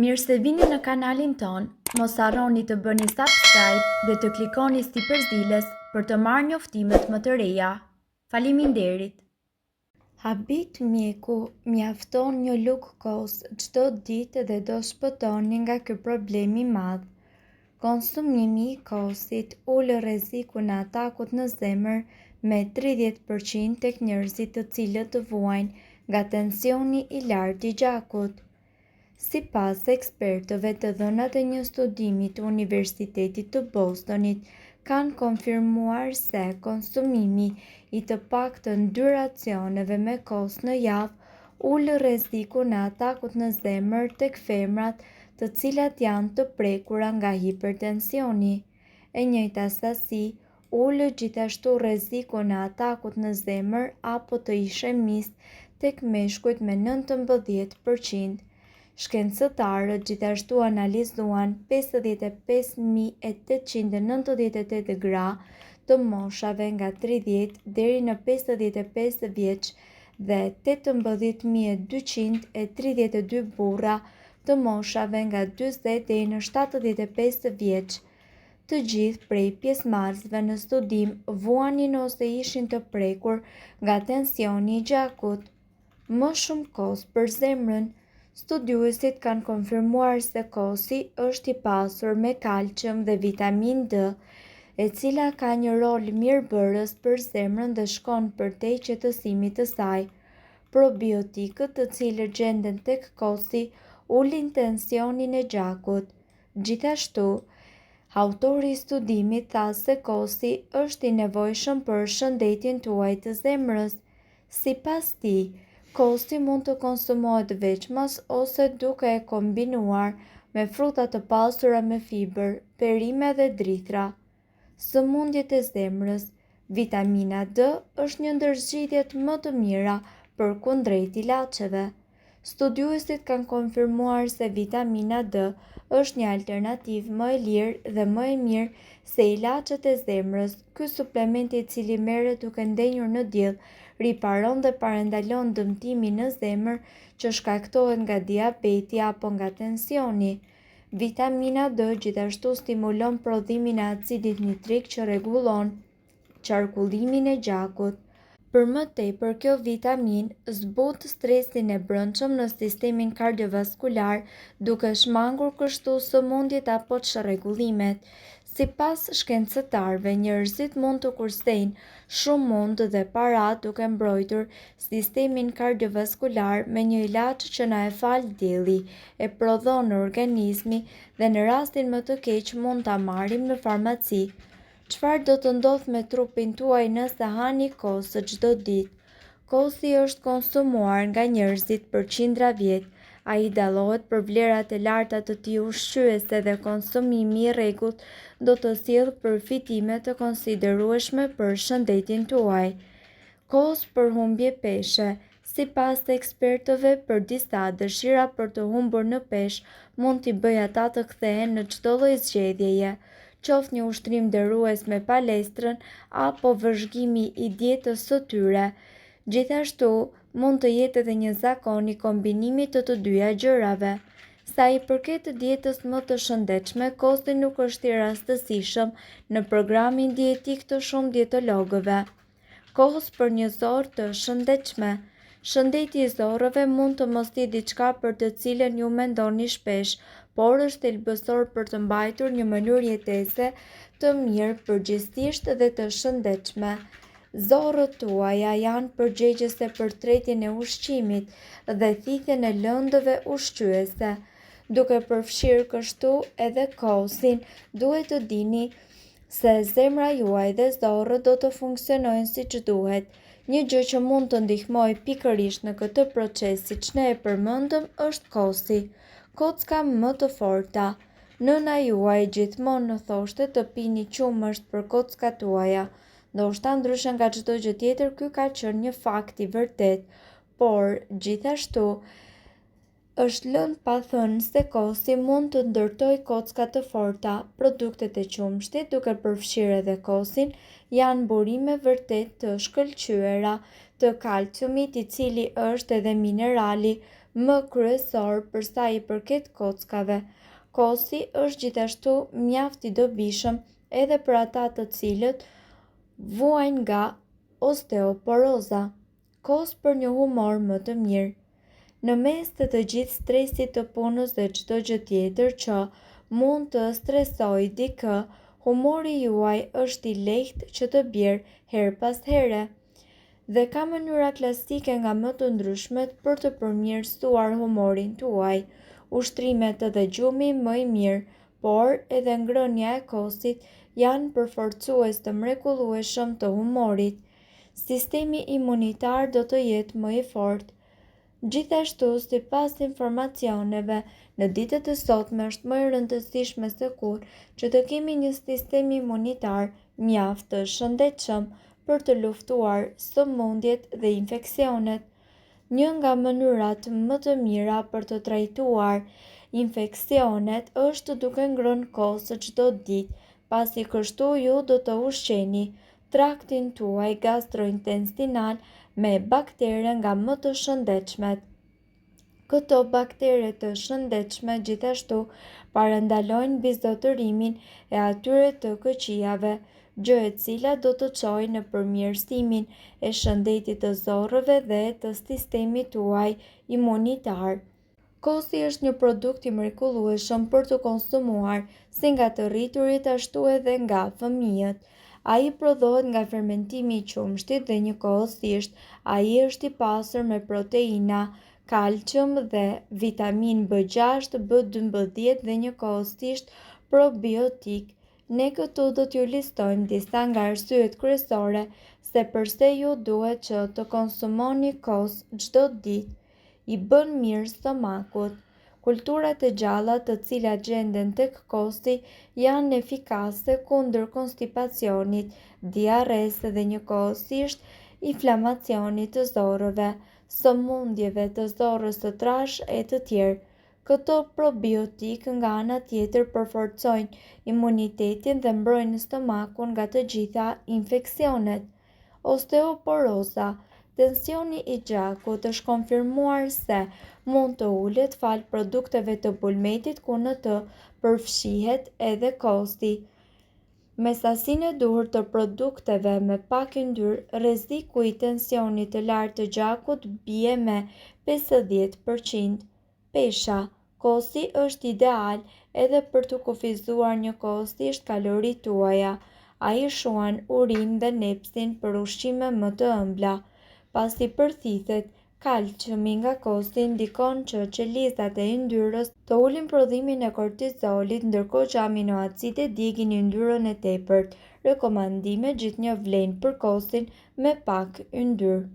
Mirë se vini në kanalin ton, mos harroni të bëni subscribe dhe të klikoni si përzieles për të marrë njoftimet më të reja. Faleminderit! Habit mjeku mjafton një lugë kohës çdo ditë dhe do shpëtoni nga ky problem i madh. Konsumimi i kosit ul rrezikun e atakut në zemër me 30% tek njerëzit të cilët vuajnë nga tensioni i lartë i gjakut. Sipas ekspertëve, të dhënat e një studimi të Universitetit të Bostonit kanë konfirmuar se konsumimi i të paktën 2 racioneve me kos në javë ul rrezikun e atakut në zemër tek femrat të cilat janë të prekura nga hipertensioni. E njëjta sasi ul gjithashtu rrezikun e atakut në zemër apo të ishemisë tek meshkujt me 19%. Shkencëtarët gjithashtu analizuan 55.898 gra të moshave nga 30 deri në 55 vjeç dhe 18.232 burra të moshave nga 40 deri në 75 vjeç. Të gjithë prej pjesëmarrësve në studim vuanin ose ishin të prekur nga tensioni i gjakut. Më shumë kos për zemrën. Studiuesit kanë konfirmuar se kosi është i pasur me kalcium dhe vitaminë D, e cila ka një rol mirëbërës për zemrën dhe shkon përtej qetësimit të saj. Probiotikët, të cilët gjenden tek kosi, ulin tensionin e gjakut. Gjithashtu, autori i studimit tha se kosi është i nevojshëm për shëndetin tuaj të zemrës. Sipas tij, kosi mund të konsumohet veçmas ose duke e kombinuar me fruta të pasura me fiber, perime dhe drithra. Sëmundjet e zemrës. Vitamina D është një ndër zgjidhjet më të mira përkundrejt ilaçeve. Studiuesit kanë konfirmuar se vitamina D është një alternativë më e lirë dhe më e mirë se ilaçet e zemrës. Ky suplement, i cili merret duke ndenjur në diell, riparon dhe parandalon dëmtimin në zemër që shkaktohet nga diabeti apo nga tensioni. Vitamina D gjithashtu stimulon prodhimin e acidit nitrik që rregullon qarkullimin e gjakut. Për më tepër, kjo vitaminë zbut stresin e brendshëm në sistemin kardiovaskular, duke shmangur kështu sëmundjet apo çrregullimet. Sipas shkencëtarëve, njerëzit mund të kursejnë shumë mund dhe para duke mbrojtur sistemin kardiovaskular me një ilaç që na e fal dielli, e prodhon organizmi dhe në rastin më të keq mund ta marrim në farmaci. Çfarë do të ndodh me trupin tuaj nëse hani kos çdo ditë? Kosi është konsumuar nga njerëzit për qindra vjet. Ai dallohet për vlerat e larta të tij ushqyese dhe konsumimi i rregullt do të sjellë përfitime të konsiderueshme për shëndetin tuaj. Kos për humbje peshe. Sipas ekspertëve, për disa dëshira për të humbur në peshë mund t'i bëjë ata të kthehen në çdo lloj zgjedhjeje, qoftë një ushtrim derues me palestrën apo vëzhgimi i dietës së tyre. Gjithashtu, mund të jetë edhe një zakon i kombinimit të dyja gjërave. Sa i përket dietës më të shëndetshme, kosi nuk është i rastësishëm në programin dietik të shumë dietologëve. Kos për një zorë të shëndetshme. Shëndeti i zorrëve mund të mos jetë diçka për të cilën ju mendoni shpesh, por është thelbësor për të mbajtur një mënyrë jetese të mirë, përgjithsisht dhe të shëndetshme. Zorrët tuaja janë përgjegjëse për tretjen e ushqimit dhe thithjen e lëndëve ushqyese. Duke përfshirë kështu edhe kosin, duhet të dini se zemra juaj dhe zorrët do të funksionojnë siç duhet. Një gjë që mund të ndihmojë pikërisht në këtë proces, siç ne e përmendëm, është kosi. Kocka më të forta. Nëna juaj gjithmonë në thoshte të pini qumësht për kockat tuaja. Ndoshta ndryshe nga çdo gjë tjetër, ky ka qenë një fakt i vërtet, por gjithashtu është lënë pa thënë se kosi mund të ndërtojë kocka të forta. Produktet e qumshtit, duke përfshirë edhe kosin, janë burime vërtet të shkëlqyera, të kalciumit, i cili është edhe minerali më kryesor për sa i përket kockave. Kosi është gjithashtu mjaft i dobishëm edhe për ata të cilët vuajnë nga osteoporoza. Kos për një humor më të mirë. Në mes të gjithë stresit të punës dhe çdo gjë tjetër që mund të stresojë dikë, humori juaj është i lehtë që të bjerë her pas here dhe ka mënyra klasike nga më të ndryshmet për të përmirësuar humorin tuaj. Ushtrimet edhe gjumi më i mirë, por edhe ngrënia e kosit janë përforcues të mrekullueshëm të humorit. Sistemi imunitar do të jetë më i fortë. Gjithashtu, sipas informacioneve, në ditët e sotme është më e rëndësishme se kur që të kemi një sistem imunitar mjaft të shëndetshëm për të luftuar sëmundjet dhe infeksionet. Një nga mënyrat më të mira për të trajtuar infeksionet është duke ngrënë kos çdo ditë, pasi kështu ju do të ushqeni traktin tuaj gastrointestinal me baktere nga më të shëndetshmet. Këto baktere të shëndetshme gjithashtu parandalojnë bizzotërimin e atyre të këqijave, gjë e cila do të çojë në përmirësimin e shëndetit të zorrëve dhe të sistemit tuaj imunitar. Kosi është një produkt i mrekullueshëm për të konsumuar si nga të rriturit ashtu edhe nga fëmijët. Ai prodhohet nga fermentimi i qumshtit dhe njëkohësisht ai është i pasur me proteina, kalcium dhe vitamin B6, B12 dhe njëkohësisht probiotik. Ne këtu do t'ju listojmë disa nga arsyet kryesore se pse ju duhet që të konsumoni kos çdo ditë. I bën mirë stomakut. Kulturat e gjalla të cilat gjenden tek kosi janë efikase kundër konstipacionit, diarresë dhe njëkohësisht inflamacionit të zorrëve, sëmundjeve të zorrës së trashë e të tjerë. Këto probiotik nga ana tjetër përforcojnë imunitetin dhe mbrojnë stomakun nga të gjitha infeksionet. Osteoporoza. Tensioni i gjakut është konfirmuar se mund të ulet fal produkteve të bulmetit ku në të përfshihet edhe kosi. Me sasinë e duhur të produkteve me pak yndyrë, rreziku i tensionit të lartë të gjakut bie me 50%. Pesha. Kosi është ideal edhe për të kufizuar njëkohësisht kaloritë tuaja. Ai shuan urinë dhe nepsin për ushqime më të ëmbla. Pasi përthithet, kalciumi nga kosi ndikon që qelizat e yndyrës të ulin prodhimin e kortizolit, ndërkohë që aminoacidet djegin yndyrën e tepërt. Rekomandime gjithnjë vlen për kosin me pak yndyrë.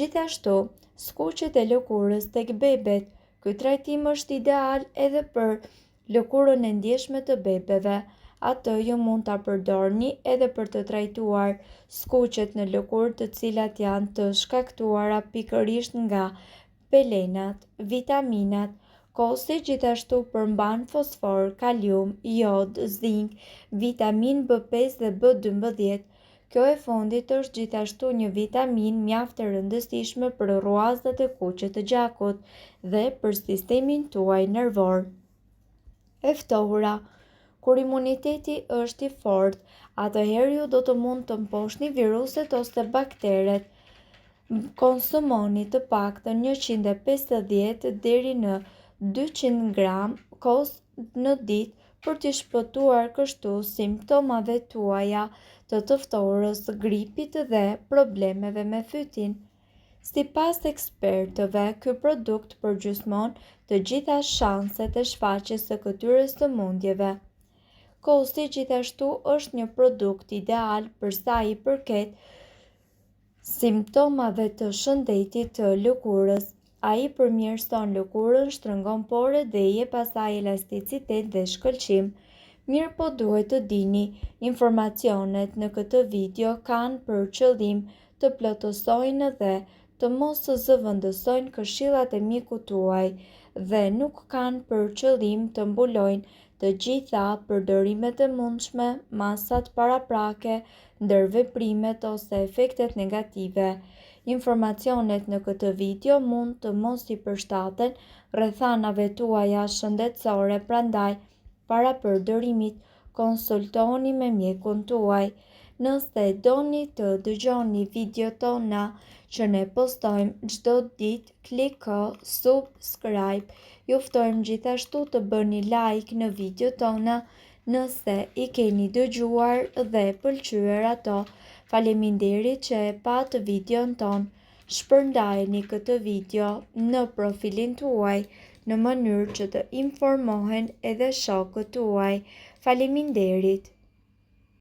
Gjithashtu, skuqet e lëkurës tek bebet. Ky trajtim është ideal edhe për lëkurën e ndjeshme të bebeve. Atë ju mund ta përdorni edhe për të trajtuar skuqet në lëkurë të cilat janë të shkaktuara pikërisht nga pelenat, vitaminat. Kosi gjithashtu përmban fosfor, kalium, jod, zink, vitamin B5 dhe B12. Kjo e fundit është gjithashtu një vitamin mjaft e rëndësishme për rruazat e kuqe të gjakut dhe për sistemin tuaj nervor. E ftohura. Kur imuniteti është i fortë, atëherë ju do të mund të mposhni viruset ose bakteret. Konsumoni të paktën 150 deri në 200 gram kos në ditë për të shpëtuar kështu simptomave tuaja të ftohurës, gripit dhe problemeve me fytyn. Sipas ekspertëve, ky produkt përgjysmon të gjitha shanset e shfaqjes së këtyre sëmundjeve. Kosi gjithashtu është një produkt ideal për sa i përket simptomave të shëndetit të lëkurës. Ai përmirëson lëkurën, shtrëngon poret dhe i jep asaj elasticitet dhe shkëlqim. Mirë po duhet të dini, informacionet në këtë video kanë për qëllim të plotësojnë dhe të mos zëvendësojnë këshillat e mikut tuaj dhe nuk kanë për qëllim të mbulojnë të gjitha përdorimet e mundshme, masat paraprake, ndërveprimet ose efektet negative. Informacionet në këtë video mund të mos i përshtaten rrethanave tuaja shëndetësore, prandaj para përdërimit konsultoni me mjekun tuaj. Nëse doni të dëgjoni video tona që ne postojmë çdo ditë, kliko subscribe. Ju ftojmë gjithashtu të bëni like në video tona nëse i keni dëgjuar dhe pëlqyer ato. Faleminderit që e pat videon ton. Shpërndajeni këtë video në profilin tuaj në mënyrë që të informohen edhe shokët tuaj. Faleminderit.